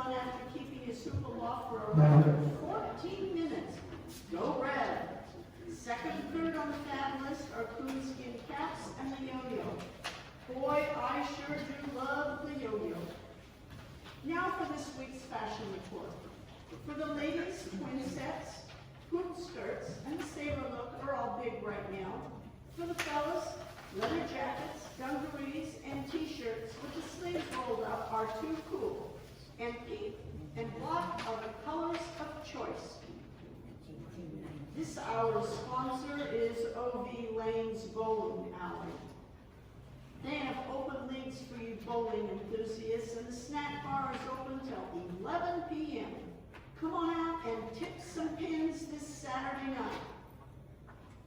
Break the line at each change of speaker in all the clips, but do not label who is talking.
done after keeping his hoop aloft for a record 14 minutes. Go red. Second and third on the fab list are coonskin caps and the yo-yo. Boy, I sure do love the yo-yo. Now for this week's fashion report. For the ladies, twin sets, hoop skirts, and the sailor look are all big right now. For the fellas, leather jackets, dungarees, and t-shirts with the sleeves rolled up are too cool. And pink and black are the colors of choice. This hour's sponsor is O.V. Lane's Bowling Alley. They have open leagues for you bowling enthusiasts, and the snack bar is open till 11 p.m. Come on out and tip some pins this Saturday night.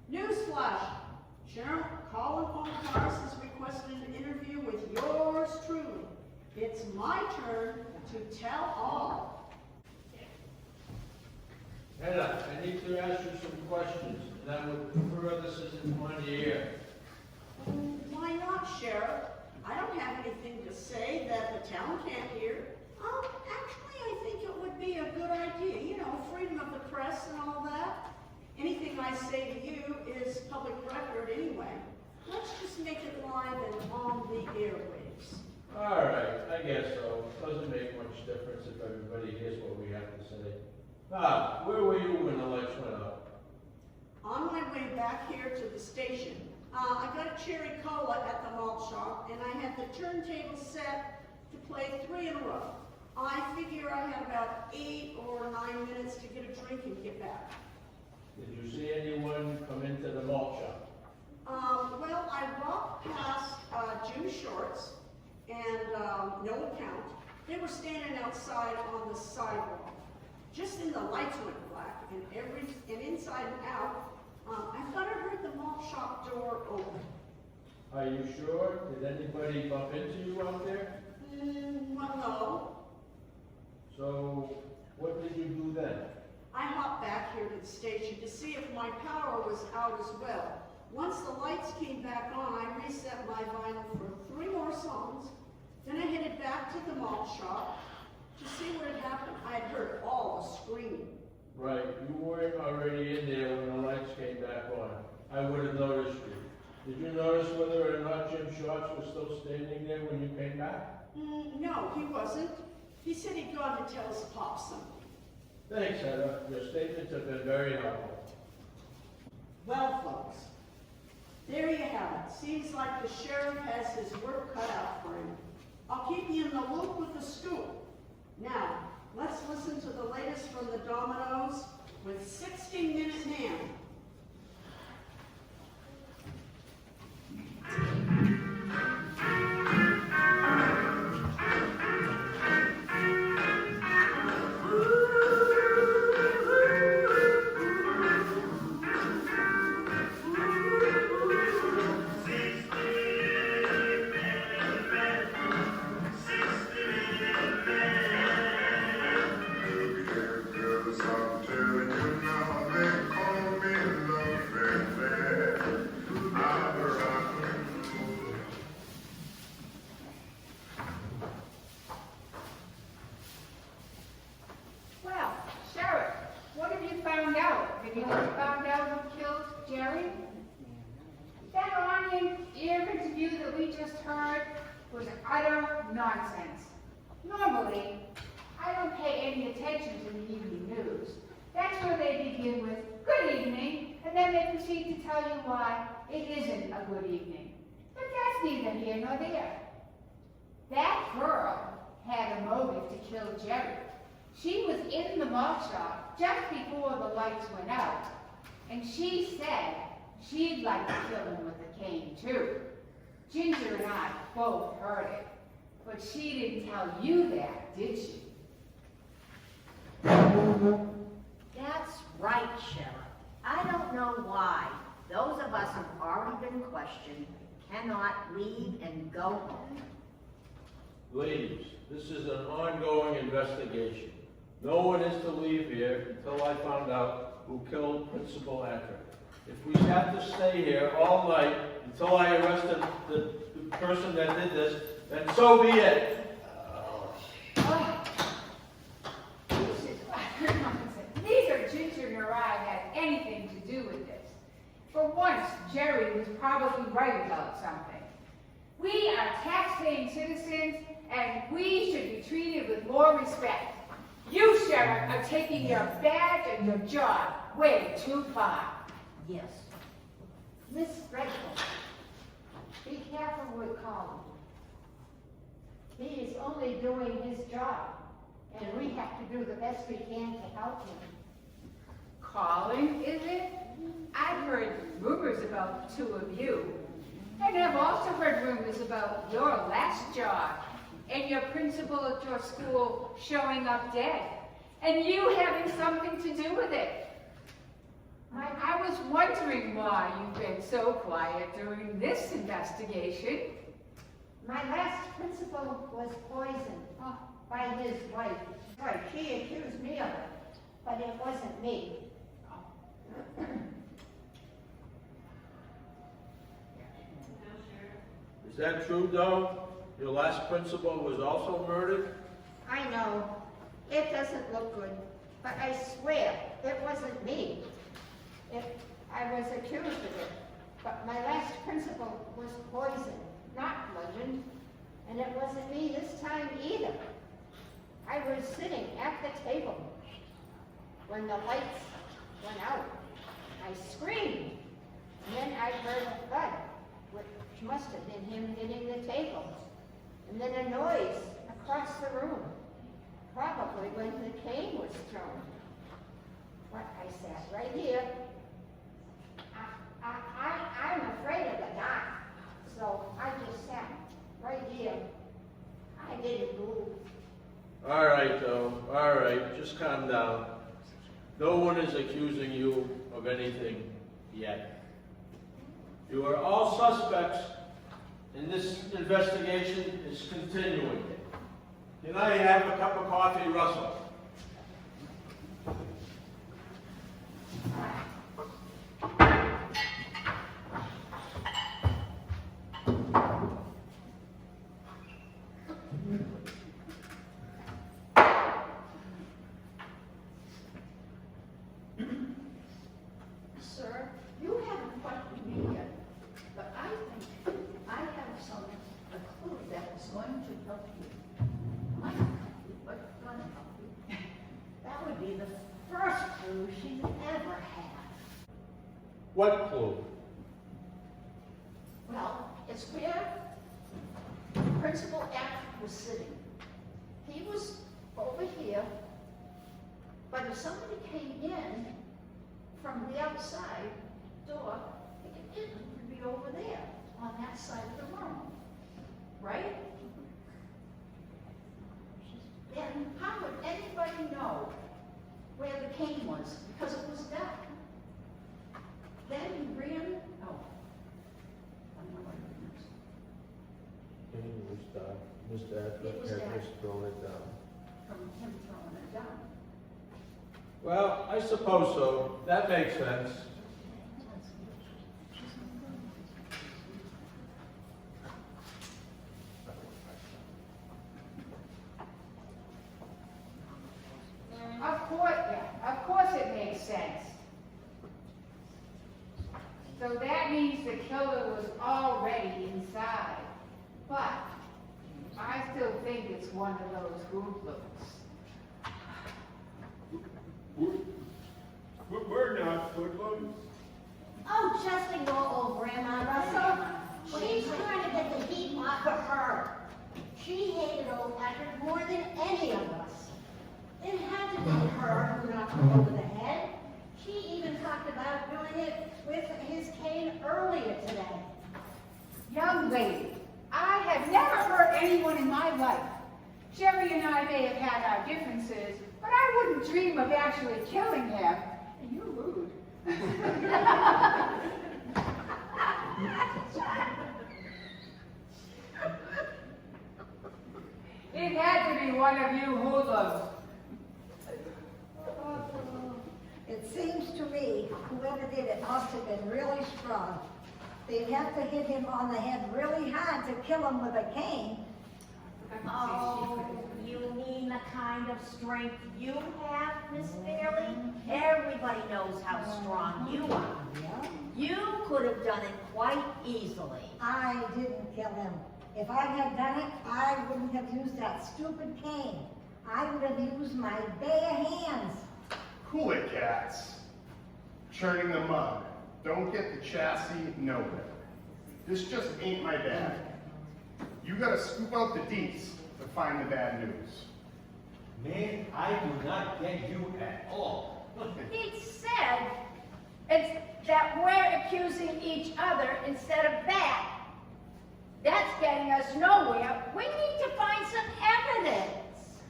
Newsflash! Sharon Colin Cars has requested an interview with yours truly. It's my turn to tell all.
Hedda, I need to ask you some questions, and I would prefer this isn't on the air.
Why not, Sheriff? I don't have anything to say that the town can't hear. Actually, I think it would be a good idea. You know, freedom of the press and all that. Anything I say to you is public record anyway. Let's just make it live and on the airwaves.
All right, I guess so. Doesn't make much difference if everybody hears what we have to say. Where were you when the lights went out?
On my way back here to the station, I got a cherry cola at the malt shop, and I had the turntable set to play 3 in a row. I figure I had about 8 or 9 minutes to get a drink and get back.
Did you see anyone come into the malt shop?
Well, I walked past Jim Shorts and no account. They were standing outside on the sidewalk. Just then the lights went black, and inside and out, I thought I heard the malt shop door open.
Are you sure? Did anybody bump into you out there?
Well, no.
So, what did you do then?
I hopped back here to the station to see if my power was out as well. Once the lights came back on, I reset my vinyl for 3 more songs. Then I headed back to the malt shop to see what had happened. I had heard all the screaming.
Right, you weren't already in there when the lights came back on. I would have noticed you. Did you notice whether or not Jim Shorts was still standing there when you came back?
No, he wasn't. He said he'd gone to tell his pop something.
Thanks, Hedda. Your statements have been very helpful.
Well, folks, there you have it. Seems like the sheriff has his work cut out for him. I'll keep you in the loop with the scoop. Now, let's listen to the latest from the Dominoes with 60-Minute Man.
Nonsense. Normally, I don't pay any attention to the evening news. That's where they begin with, good evening, and then they proceed to tell you why it isn't a good evening. But that's neither here nor there. That girl had a motive to kill Jerry. She was in the malt shop just before the lights went out, and she said she'd like to kill him with a cane too. Ginger and I both heard it. But she didn't tell you that, did she?
That's right, Sheriff. I don't know why those of us who've already been questioned cannot leave and go home.
Ladies, this is an ongoing investigation. No one is to leave here until I found out who killed Principal Attrick. If we have to stay here all night until I arrested the person that did this, then so be it.
For once, Jerry was probably right about something. We are tax-paying citizens, and we should be treated with more respect. You, Sheriff, are taking your badge and your job way too far.
Yes.
Miss Rachel, be careful with Colin. He is only doing his job, and we have to do the best we can to help him.
Colin, is it? I've heard rumors about the two of you. And I've also heard rumors about your last job and your principal at your school showing up dead, and you having something to do with it. I was wondering why you've been so quiet during this investigation.
My last principal was poisoned by his wife. Right, she accused me of it, but it wasn't me.
Is that true, though? Your last principal was also murdered?
I know, it doesn't look good, but I swear it wasn't me. I was accused of it, but my last principal was poisoned, not bludgeoned, and it wasn't me this time either. I was sitting at the table when the lights went out. I screamed, and then I heard a thud, which must have been him hitting the table, and then a noise across the room, probably when the cane was thrown. But I sat right here. I'm afraid of the dark, so I just sat right here. I didn't move.
All right, though. All right, just calm down. No one is accusing you of anything yet. You are all suspects, and this investigation is continuing. Can I have a cup of coffee, Russell?
Sir, you haven't questioned me yet, but I think I have a clue that is going to help you. Might help you, but it's going to help you.
That would be the first clue she's ever had.
What clue?
Well, it's where Principal F was sitting. He was over here, but if somebody came in from the outside door, it would be over there, on that side of the room, right? Then how would anybody know where the cane was? Because it was dark. Then he ran, oh. I don't know what it is.
Mr.
It was
had
that.
just thrown it down.
From him throwing it down.
Well, I suppose so. That makes sense.
Of course it makes sense. So that means the killer was already inside. But I still think it's one of those hoodlums.
We're not hoodlums.
Oh, just ignore old Grandma Russell. She's trying to get the heat off of her. She hated old Patrick more than any of us. It had to be her who knocked him over the head. She even talked about doing it with his cane earlier today.
Young lady, I have never hurt anyone in my life. Jerry and I may have had our differences, but I wouldn't dream of actually killing him. And you're rude. It had to be one of you hoodlums.
It seems to me whoever did it must have been really strong. They'd have to hit him on the head really hard to kill him with a cane.
Oh, You mean the kind of strength you have, Miss Fairley? Everybody knows how strong you are.
Yeah.
You could have done it quite easily.
I didn't kill him. If I had done it, I wouldn't have used that stupid cane. I would have used my bare hands.
Cool it, cats. Churning the mud. Don't get the chassis nowhere. This just ain't my bag. You gotta scoop out the deets to find the bad news.
Man, I do not get you at all.
He said it's that we're accusing each other instead of that. That's getting us nowhere. We need to find some evidence.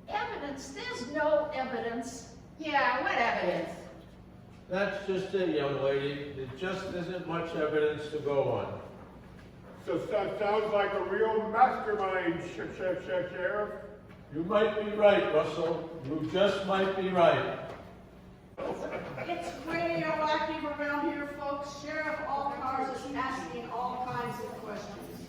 Evidence? There's no evidence.
Yeah, what evidence?
That's just it, young lady. There just isn't much evidence to go on.
So that sounds like a real mastermind, Sheriff.
You might be right, Russell. You just might be right.
It's radioactive around here, folks. Sheriff Allcars is asking all kinds of questions.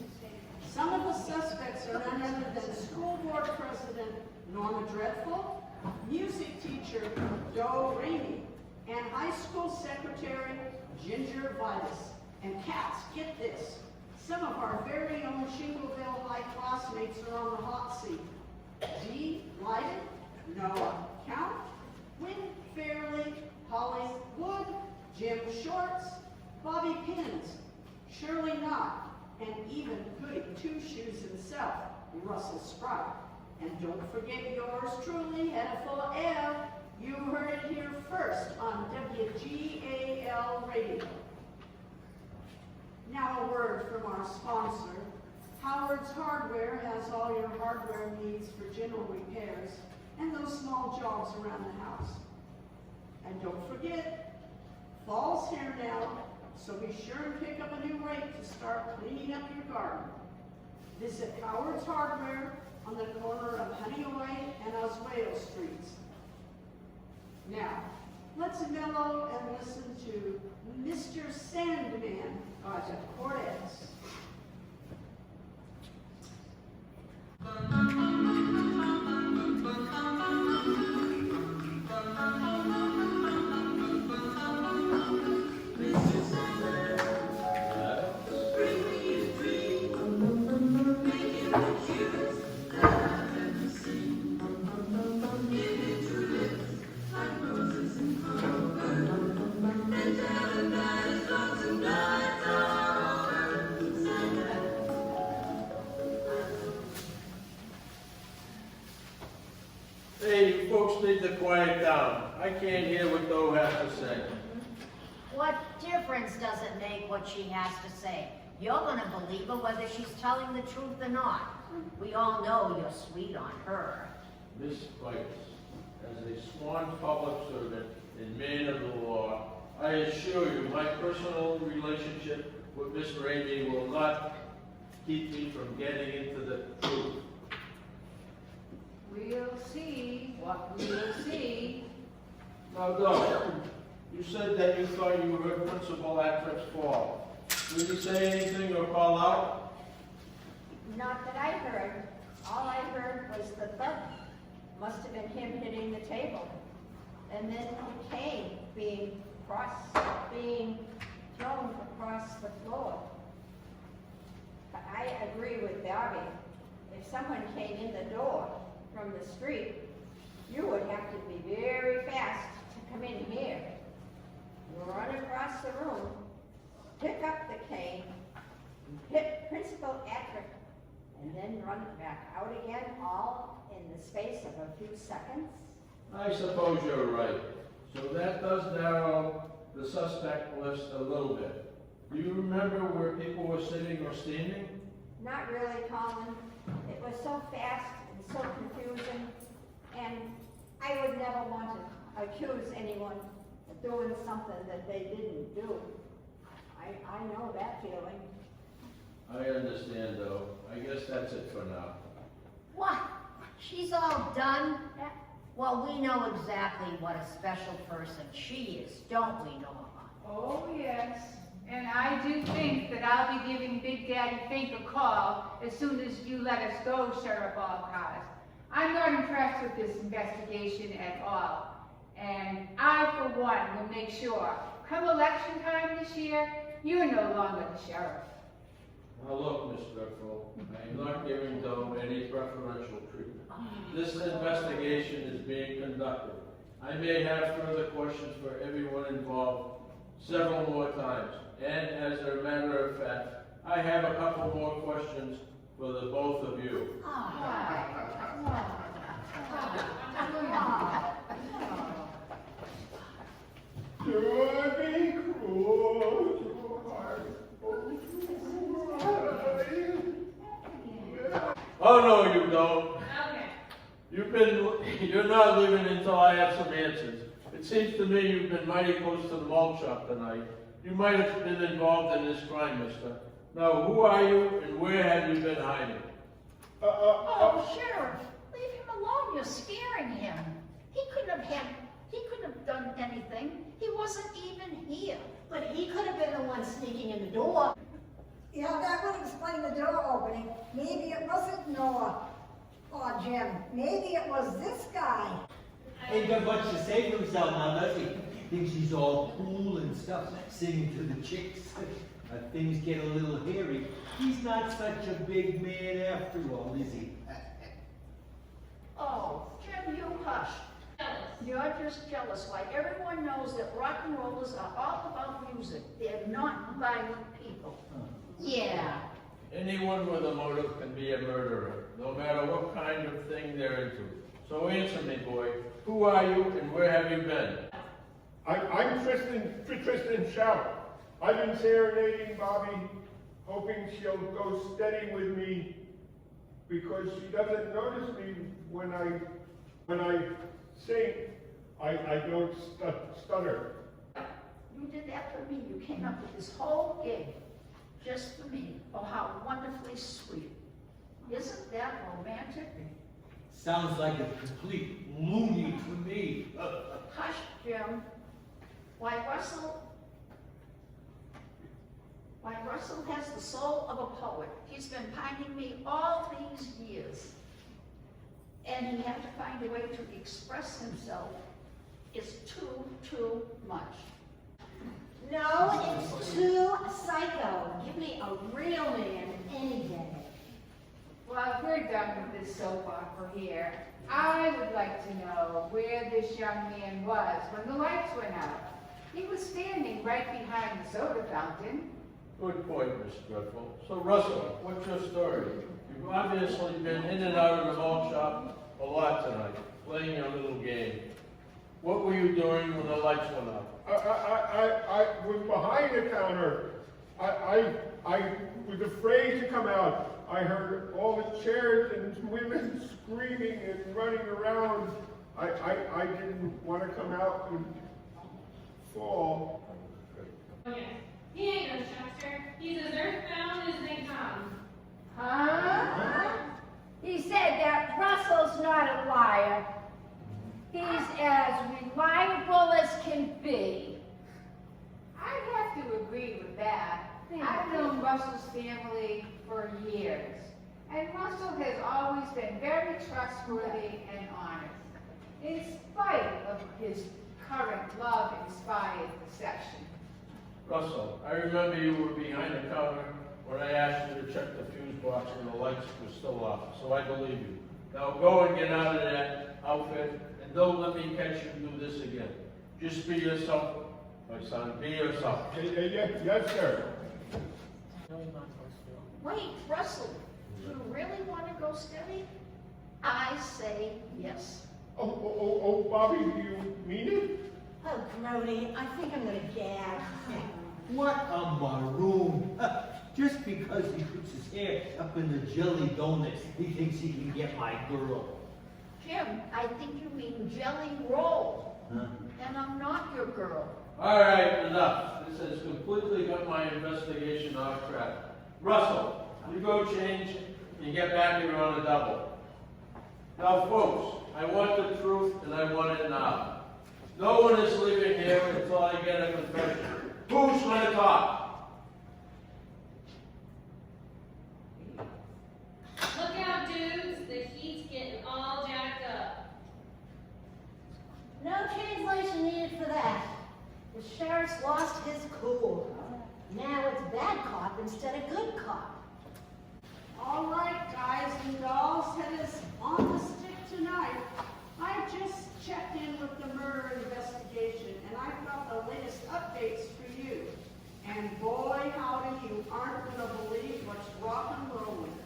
Some of the suspects are none other than school board president Norma Dreadful, music teacher Doe Ramey, and high school secretary Ginger Vitus. And cats, get this. Some of our very own Shingleville High classmates are on the hot seat. Dee Lyden, Noah Count, Wynn Fairley, Holly Wood, Jim Shorts, Bobby Pins, Shirley Knott, and even Goody Two-Shoes himself, Russell Sprout. And don't forget yours truly, head full of air. You heard it here first on WGAL Radio. Now a word from our sponsor. Howard's Hardware has all your hardware needs for general repairs and those small jobs around the house. And don't forget, fall's here now, so be sure and pick up a new rake to start cleaning up your garden. Visit Howard's Hardware on the corner of Honeyway and Oswego Streets. Now, let's mellow and listen to Mr. Sandman by the Cordettes.
Hey, you folks need to quiet down. I can't hear what Doe has to say.
What difference does it make what she has to say? You're gonna believe her whether she's telling the truth or not. We all know you're sweet on her.
Miss Vitus, as a sworn public servant and man of the law, I assure you my personal relationship with Miss Ramey will not keep me from getting into the truth.
We'll see what we'll see.
Now, Doe, you said that you thought you heard Principal Attrick's fall. Did he say anything or call out?
Not that I heard. All I heard was the thud. Must have been him hitting the table. And then the cane being thrown across the floor. I agree with Darby. If someone came in the door from the street, you would have to be very fast to come in here. Run across the room, pick up the cane, hit Principal Attrick, and then run back out again, all in the space of a few seconds.
I suppose you're right. So that does narrow the suspect list a little bit. Do you remember where people were sitting or standing?
Not really, Colin. It was so fast and so confusing, and I would never want to accuse anyone of doing something that they didn't do. I know that feeling.
I understand, though. I guess that's it for now.
What? She's all done? Well, we know exactly what a special person she is, don't we, Norma?
Oh, yes. And I do think that I'll be giving Big Daddy Fink a call as soon as you let us go, Sheriff Alcott. I'm not impressed with this investigation at all. And I, for one, will make sure, come election time this year, you are no longer the sheriff.
Now look, Miss Drexel, I'm not giving them any preferential treatment. This investigation is being conducted. I may have further questions for everyone involved several more times. And as a matter of fact, I have a couple more questions for the both of you.
Do I be cruel to a heart?
Oh, no, you don't. You're not leaving until I have some answers. It seems to me you've been mighty close to the malt shop tonight. You might have been involved in this crime, mister. Now, who are you and where have you been hiding?
Oh, Sheriff, leave him alone. You're scaring him. He couldn't have done anything. He wasn't even here.
But he could have been the one sneaking in the door.
Yeah, that would explain the door opening. Maybe it wasn't Noah or Jim. Maybe it was this guy.
Ain't got much to say for himself now, does he? Thinks he's all cool and stuff, singing to the chicks. Things get a little hairy. He's not such a big man after all, is he?
Oh, Jim, you hush. You're just jealous. Why, everyone knows that rock and rollers are all about music. They're not violent people. Yeah.
Anyone with a motive can be a murderer, no matter what kind of thing they're into. So answer me, boy. Who are you and where have you been?
I'm Tristan Shout. I've been serenading Bobby, hoping she'll go steady with me because she doesn't notice me when I sing. I don't stutter.
You did that for me. You came up with this whole gig just for me. Oh, how wonderfully sweet. Isn't that romantic?
Sounds like a complete loony to me.
Hush, Jim. Why, Russell has the soul of a poet. He's been pining me all these years. And he had to find a way to express himself. It's too much.
No, it's too psycho. Give me a real man any day.
Well, if we're done with this soap opera here, I would like to know where this young man was when the lights went out. He was standing right behind the soda fountain.
Good point, Miss Dreadful. So, Russell, what's your story? You've obviously been in and out of the malt shop a lot tonight, playing your little game. What were you doing when the lights went out?
I was behind the counter. I was afraid to come out. I heard all the chairs and women screaming and running around. I didn't want to come out and fall.
Oh, yes. He ain't no Chester. He's as earthbound as they come.
Huh? He said that Russell's not a liar. He's as reliable as can be.
I have to agree with that. I've known Russell's family for years, and Russell has always been very trustworthy and honest, in spite of his current love-inspired deception.
Russell, I remember you were behind the counter when I asked you to check the fuse box when the lights were still off, so I believe you. Now go and get out of that outfit, and don't let me catch you do this again. Just be yourself, my son, be yourself.
Yes, sir.
Wait, Russell, do you really want to go steady? I say yes.
Oh, Bobby, do you mean it?
Oh, Grody, I think I'm gonna gag.
What a maroon. Just because he puts his hair up in the jelly donuts, he thinks he can get my girl.
Jim, I think you mean jelly roll.
Huh?
And I'm not your girl.
All right, enough. This has completely got my investigation off track. Russell, you go change and get back here on a double. Now, folks, I want the truth and I want it now. No one is leaving here until I get a confession. Who's going to talk?
instead of good cop.
All right, guys and dolls, head is on the stick tonight. I just checked in with the murder investigation, and I've got the latest updates for you. And boy, howdy, you aren't gonna believe what's rock and rolling.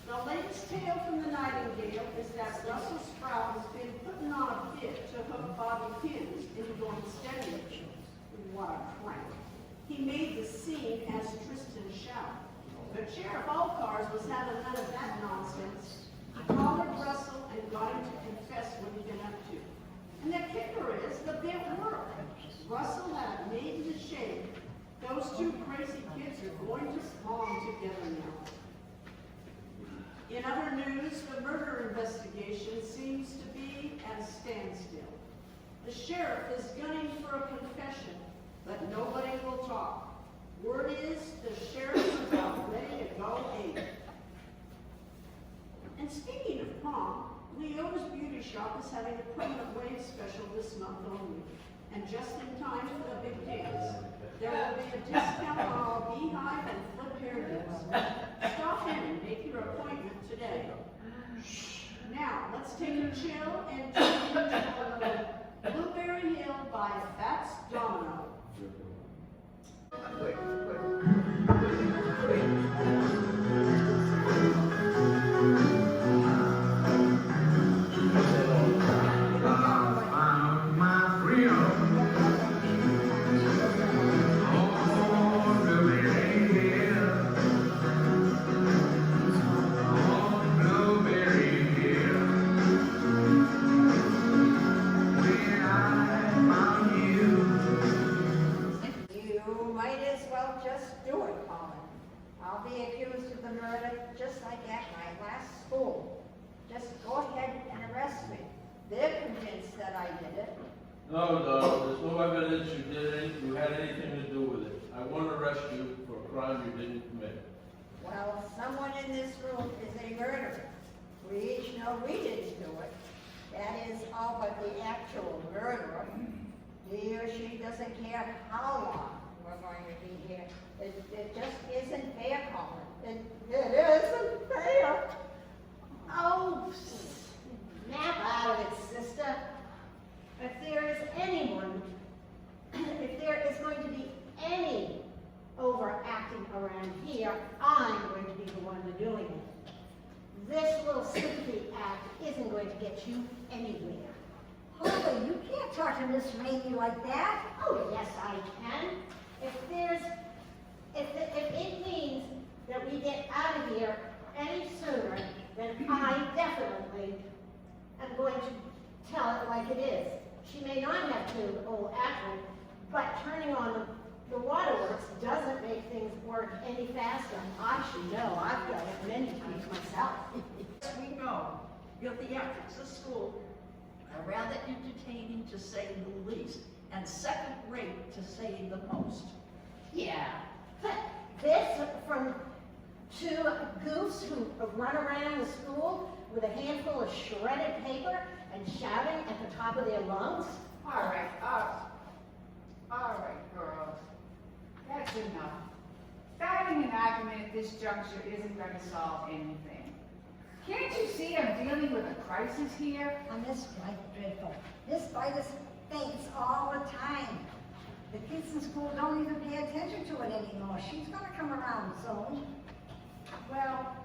The latest tale from the Nightingale is that Russell Sprout has been putting on a bid to hook Bobby Pins into going steady. What a crank. He made the scene as Tristan Shout. But Sheriff Alcars was having none of that nonsense. He collared Russell and got him to confess what he'd been up to. And the kicker is, the bit worked. Russell had it made in the shade. Those two crazy kids are going to belong together now. In other news, the murder investigation seems to be at a standstill. The sheriff is gunning for a confession, but nobody will talk. Word is the sheriff's about ready to go ape. And speaking of prom, Leona's Beauty Shop is having a permanent wave special this month only. And just in time for the big dance. There will be a discount on all beehive and flip hairdos. Stop in and make your appointment today. Now, let's take a chill and tune into Blueberry Hill by Fats Domino.
You might as well just do it, Colin. I'll be accused of the murder just like at my last school. Just go ahead and arrest me. They're convinced that I did it.
No, there's no evidence you had anything to do with it. I won't arrest you for a crime you didn't commit.
Well, someone in this room is a murderer. We each know we didn't do it. That is all but the actual murderer. He or she doesn't care how long we're going to be here. It just isn't fair, Colin. It isn't fair.
Oh, snap out of it, sister. If there is anyone, if there is going to be any overacting around here, I'm going to be the one doing it. This little sympathy act isn't going to get you anywhere.
Holy, you can't talk to Miss Rainey like that.
Oh, yes, I can. If it means that we get out of here any sooner, then I definitely am going to tell it like it is. She may not have to old Akron, but turning on the waterworks doesn't make things work any faster. I should know. I've done it many times myself.
As we know, the theatrics of school are rather entertaining to say the least, and second rate to say the most.
Yeah. But this from two goofs who run around the school with a handful of shredded paper and shouting at the top of their lungs?
All right, girls. That's enough. Starting an argument at this juncture isn't going to solve anything. Can't you see I'm dealing with a crisis here?
On this flight, dreadful. This virus faints all the time. The kids in school don't even pay attention to it anymore. She's gonna come around soon.
Well,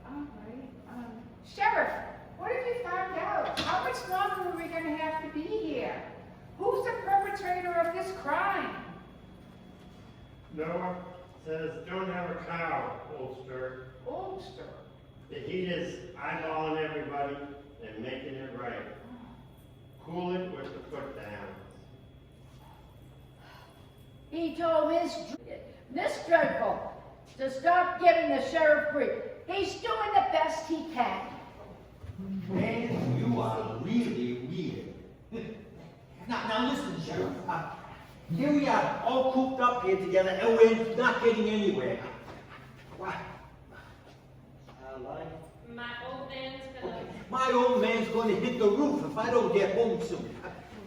all right. Sheriff, what have you found out? How much longer are we going to have to be here? Who's the perpetrator of this crime?
Noah says, don't have a cow, Ulster.
Ulster.
The heat is eyeballing everybody and making it right. Cool it with the foot down.
He told Miss Dreadful to stop giving the sheriff grief. He's doing the best he can.
Man, you are really weird. Now listen, Sheriff. Here we are, all cooped up here together, and we're not getting anywhere. Why?
My old man's gonna...
My old man's going to hit the roof if I don't get home soon.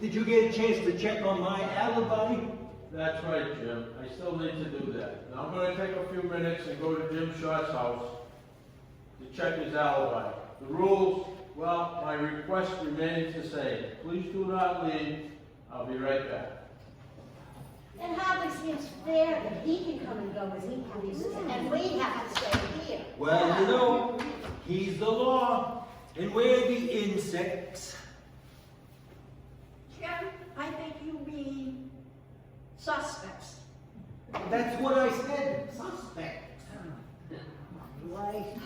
Did you get a chance to check on my alibi?
That's right, Jim. I still need to do that. Now, I'm gonna take a few minutes and go to Jim Short's house to check his alibi. The rules, well, my request remains the same. Please do not leave. I'll be right back.
It hardly seems fair that he can come and go as he pleases, and we have to stay here.
Well, you know, he's the law, and we're the insects.
Jim, I think you mean suspects.
That's what I said, suspect.
Right.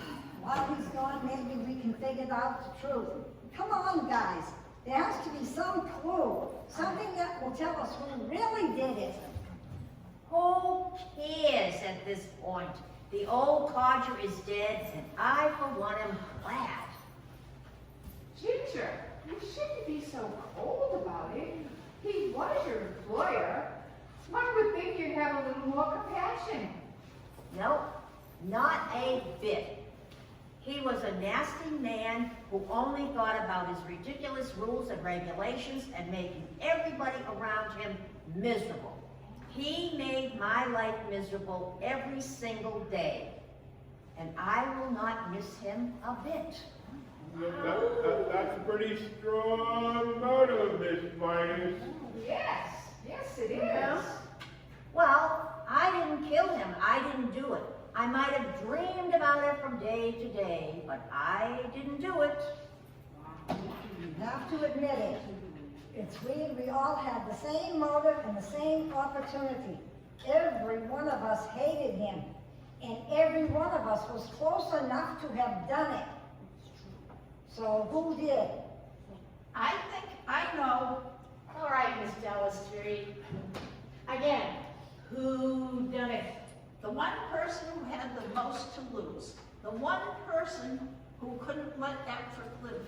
While he's gone, maybe we can figure out the truth. Come on, guys. There has to be some clue, something that will tell us who really did it.
Who cares at this point? The old codger is dead, and I, for one, am glad.
Ginger, you shouldn't be so cold about it. He was your employer. One would think you'd have a little more compassion.
Nope, not a bit. He was a nasty man who only thought about his ridiculous rules and regulations and making everybody around him miserable. He made my life miserable every single day, and I will not miss him a bit.
That's a pretty strong motive, Miss Minus.
Yes, yes it is.
Well, I didn't kill him. I didn't do it. I might have dreamed about it from day to day, but I didn't do it.
You have to admit it. It's weird, we all had the same motive and the same opportunity. Every one of us hated him, and every one of us was close enough to have done it. So who did?
I think I know. All right, Miss Dallas Street. Again, who done it? The one person who had the most to lose. The one person who couldn't let that trick live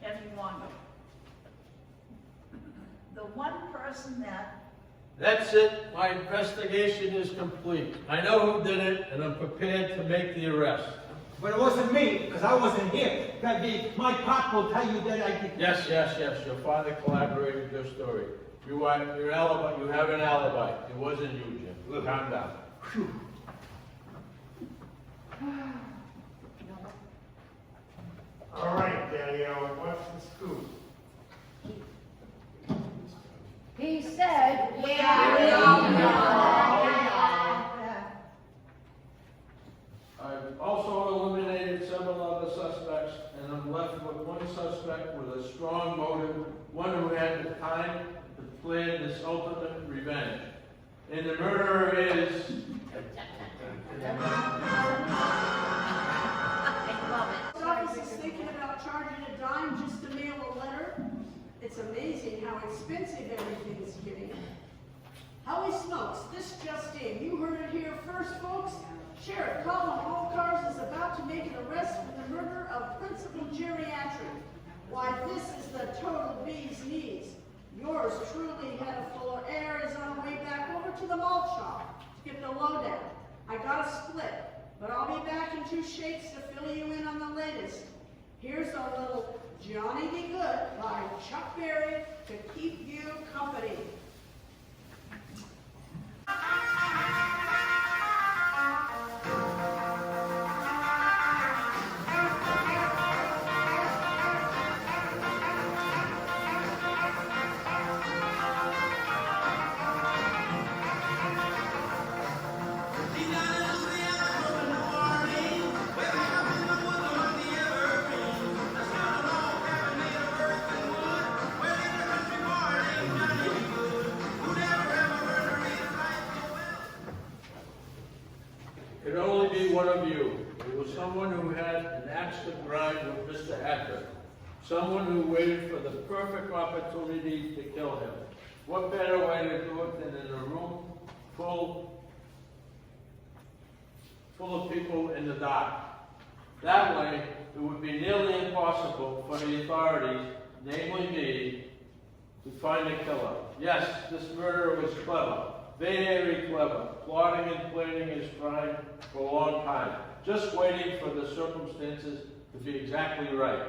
any longer. The one person that...
That's it. My investigation is complete. I know who did it, and I'm prepared to make the arrest.
But it wasn't me, because I wasn't here. My pop will tell you that I did.
Yes. Your father collaborated with your story. You have an alibi. It wasn't you, Jim. Calm down.
Phew.
All right, Danielle, what's the scoop?
He said,
I've also eliminated several other suspects, and I'm left with one suspect with a strong motive, one who had the time to plan this ultimate revenge. And the murderer is...
The office is thinking about charging a dime just to mail a letter. It's amazing how expensive everything is getting. Holy smokes, this just in. You heard it here first, folks. Sheriff Colin Allcars is about to make an arrest for the murder of Principal Geriatric. Why, this is the total bee's knees. Yours truly, head of Fuller Air, is on her way back over to the malt shop to get the lowdown. I got a split, but I'll be back in 2 shakes to fill you in on the latest. Here's a little Johnny Be Good by Chuck Berry to keep you company.
It could only be one of you. It was someone who had an axe to grind with Mr. Acker. Someone who waited for the perfect opportunity to kill him. What better way to do it than in a room full of people in the dark? That way, it would be nearly impossible for the authorities, namely me, to find the killer. Yes, this murderer was clever. Very clever, plotting and planning his crime for a long time, just waiting for the circumstances to be exactly right.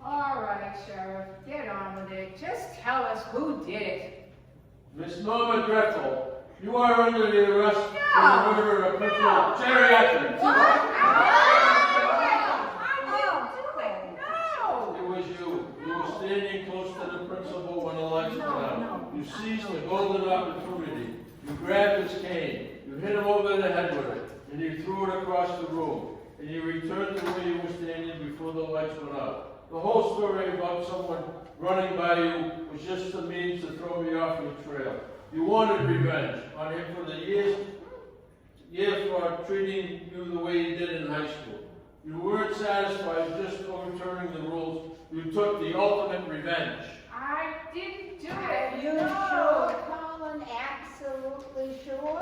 All right, Sheriff, get on with it. Just tell us who did it.
Miss Norma Dreffel, you are under the arrest for the murder of Principal Jerry Atkins. It was you. You were standing close to the principal when the lights went out. You seized the golden opportunity. You grabbed his cane. You hit him over the head with it. And you threw it across the room. And you returned to where you were standing before the lights went out. The whole story about someone running by you was just a means to throw me off your trail. You wanted revenge on him for the years for treating you the way he did in high school. You weren't satisfied just overturning the rules. You took the ultimate revenge.
I didn't do
Are
it.
you sure, Colin? Absolutely sure?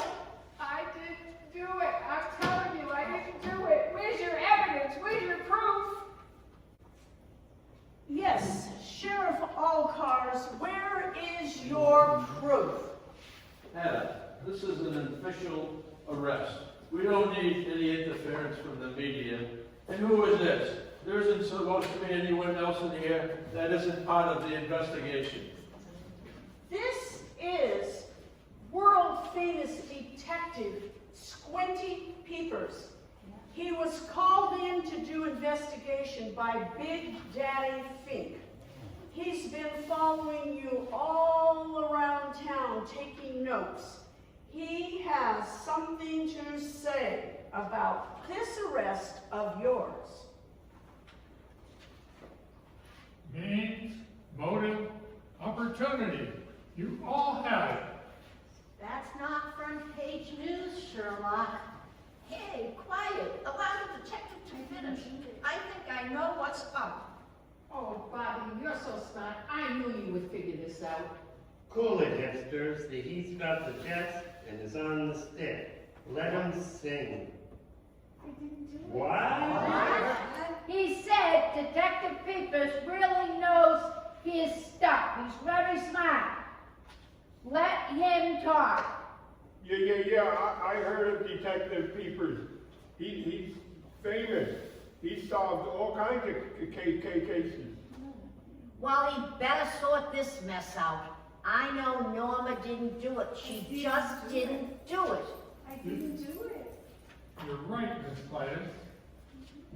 I didn't do it. I'm telling you, I didn't do it. Where's your evidence? Where's your proof?
Yes, Sheriff Allcars, where is your proof?
Adam, this is an official arrest. We don't need any interference from the media. And who is this? There isn't supposed to be anyone else in here that isn't part of the investigation.
This is world-famous detective Squinty Peepers. He was called in to do investigation by Big Daddy Fink. He's been following you all around town, taking notes. He has something to say about this arrest of yours.
Means, motive, opportunity. You all had it.
That's not front page news, Sherlock.
Hey, quiet. Allow the detective to finish. I think I know what's up.
Oh, Bobby, you're so smart. I knew you would figure this out.
Cool it, hipsters. The heat's got the jets and is on the stick. Let him sing. What?
He said Detective Peepers really knows his stuff. He's very smart. Let him talk.
Yeah, I heard of Detective Peepers. He's famous. He solved all kinds of cases.
Well, he better sort this mess out. I know Norma didn't do it. She just didn't do it.
I didn't do it.
You're right, Miss Gladys.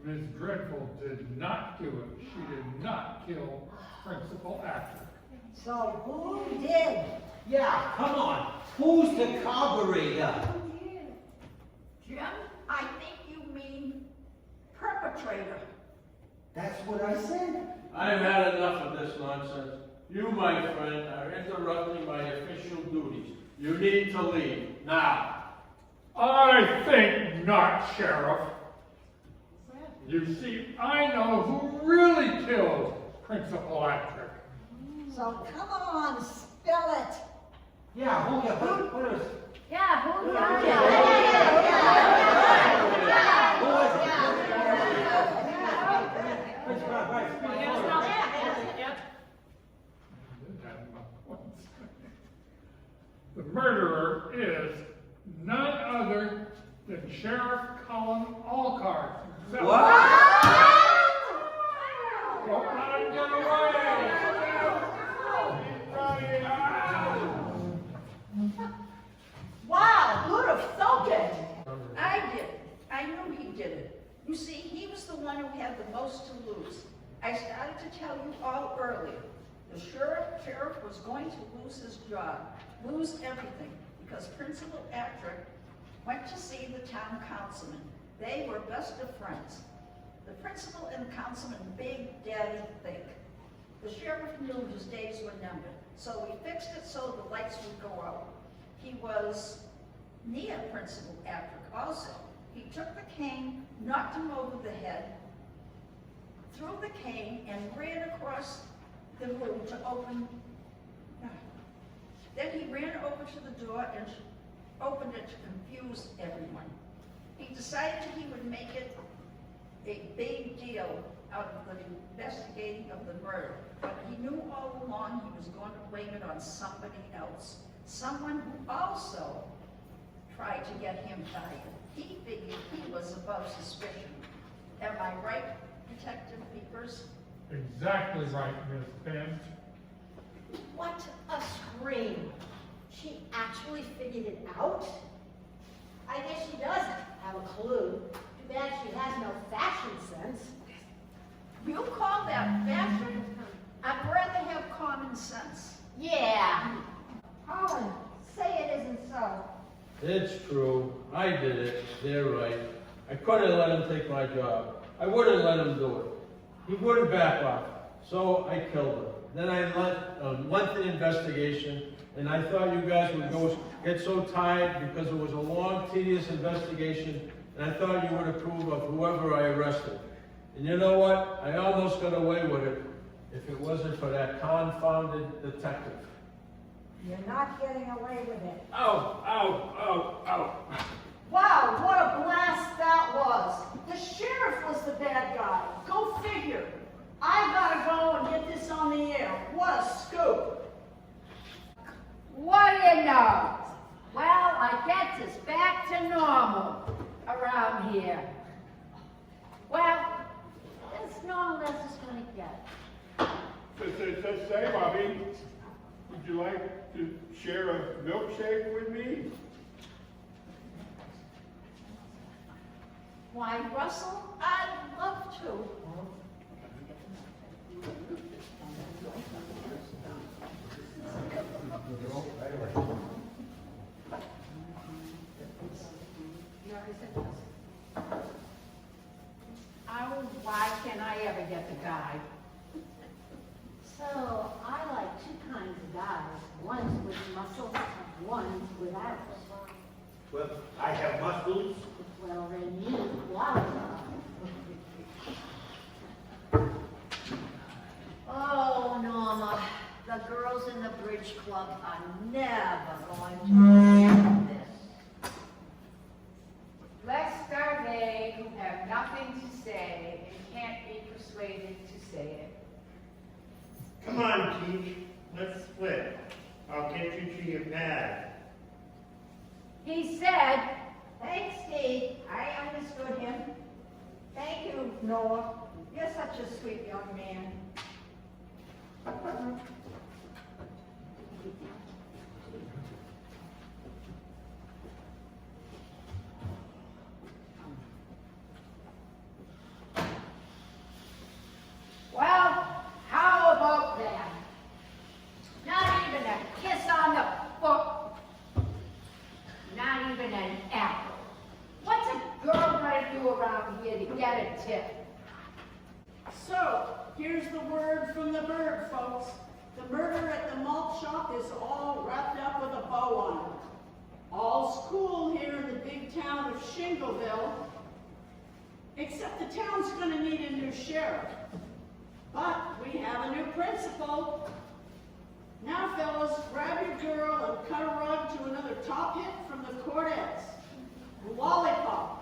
Ms. Dreadful did not do it. She did not kill Principal Actor.
So who did?
Yeah, come on. Who's the carburetor?
Jim, I think you mean perpetrator.
That's what I said.
I've had enough of this nonsense. You, my friend, are interrupting my official duties. You need to leave, now.
I think not, Sheriff. You see, I know who really killed Principal Actor.
So come on, spill it.
Yeah, what is?
Yeah, who
Who
got
The murderer is none other than Sheriff Colin Allcard himself. Don't let him get away!
Wow, who'd have thunk it? I did. I knew he did it. You see, he was the one who had the most to lose. I started to tell you all earlier. The sheriff was going to lose his job, lose everything, because Principal Actor went to see the town councilman. They were best of friends. The principal and the councilman, Big Daddy Fink. The sheriff knew his days were numbered, so we fixed it so the lights would go out. He was near Principal Actor also. He took the cane, knocked him over the head, threw the cane, and ran across the room to open. Then he ran over to the door and opened it to confuse everyone. He decided he would make it a big deal out of the investigating of the murder, but he knew all along he was going to blame it on somebody else, someone who also tried to get him fired. He figured he was above suspicion. Am I right, Detective Peepers?
Exactly right, Miss Pam.
What a scream. She actually figured it out? I guess she doesn't have a clue. Too bad she has no fashion sense.
You call that fashion? I'd rather have common sense.
Yeah.
Colin, say it isn't so.
It's true. I did it. They're right. I couldn't let him take my job. I wouldn't let him do it. He wouldn't back off. So I killed him. Then I let a lengthy investigation, and I thought you guys would get so tired because it was a long, tedious investigation, and I thought you would approve of whoever I arrested. And you know what? I almost got away with it if it wasn't for that confounded detective.
You're not getting away with it.
Ow, ow, ow, ow.
Wow, what a blast that was. The sheriff was the bad guy. Go figure. I gotta go and get this on the air. What a scoop.
What do you know? Well, I guess it's back to normal around here. Well, as normal as it's gonna get.
Say, Bobby, would you like to share a milkshake with me?
Why, Russell, I'd love to.
Oh, why can't I ever get the guy?
So, I like two kinds of guys, ones with muscles and ones without.
Well, I have muscles.
Well, they need quality.
Oh, Norma, the girls in the bridge club are never going to understand this.
Lester, they have nothing to say and can't be persuaded to say it.
Come on, Teach, let's split. I'll get you to your pad.
He said, thanks, Steve, I understood him.
Thank you, Noah. You're such a sweet young man.
Well, how about that? Not even a kiss on the foot. Not even an apple. What's a girl gonna do around here to get a tip?
So, here's the word from the bird, folks. The murder at the malt shop is all wrapped up with a bow on it. All's cool here in the big town of Shingleville, except the town's gonna need a new sheriff. But we have a new principal. Now, fellas, grab your girl and cut a rug to another top hit from the Cordettes. Lollipop.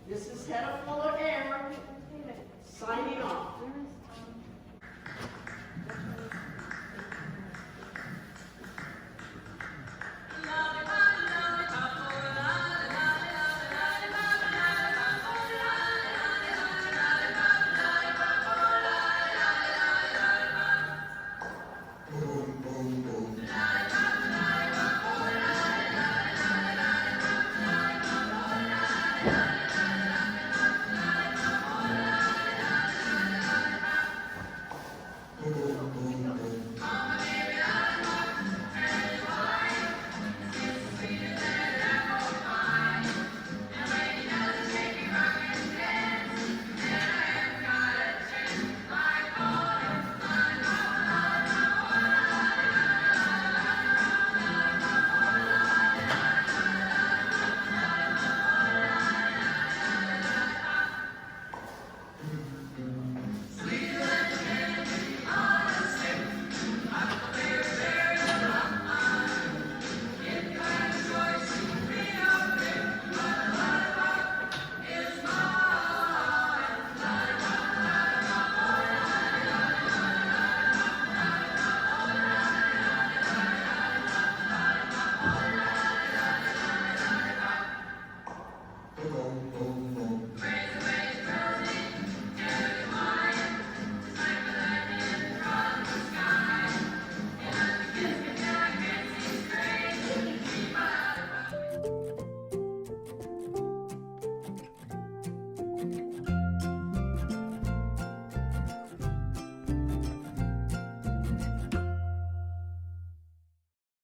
This is Hedda Fuller Air, signing off.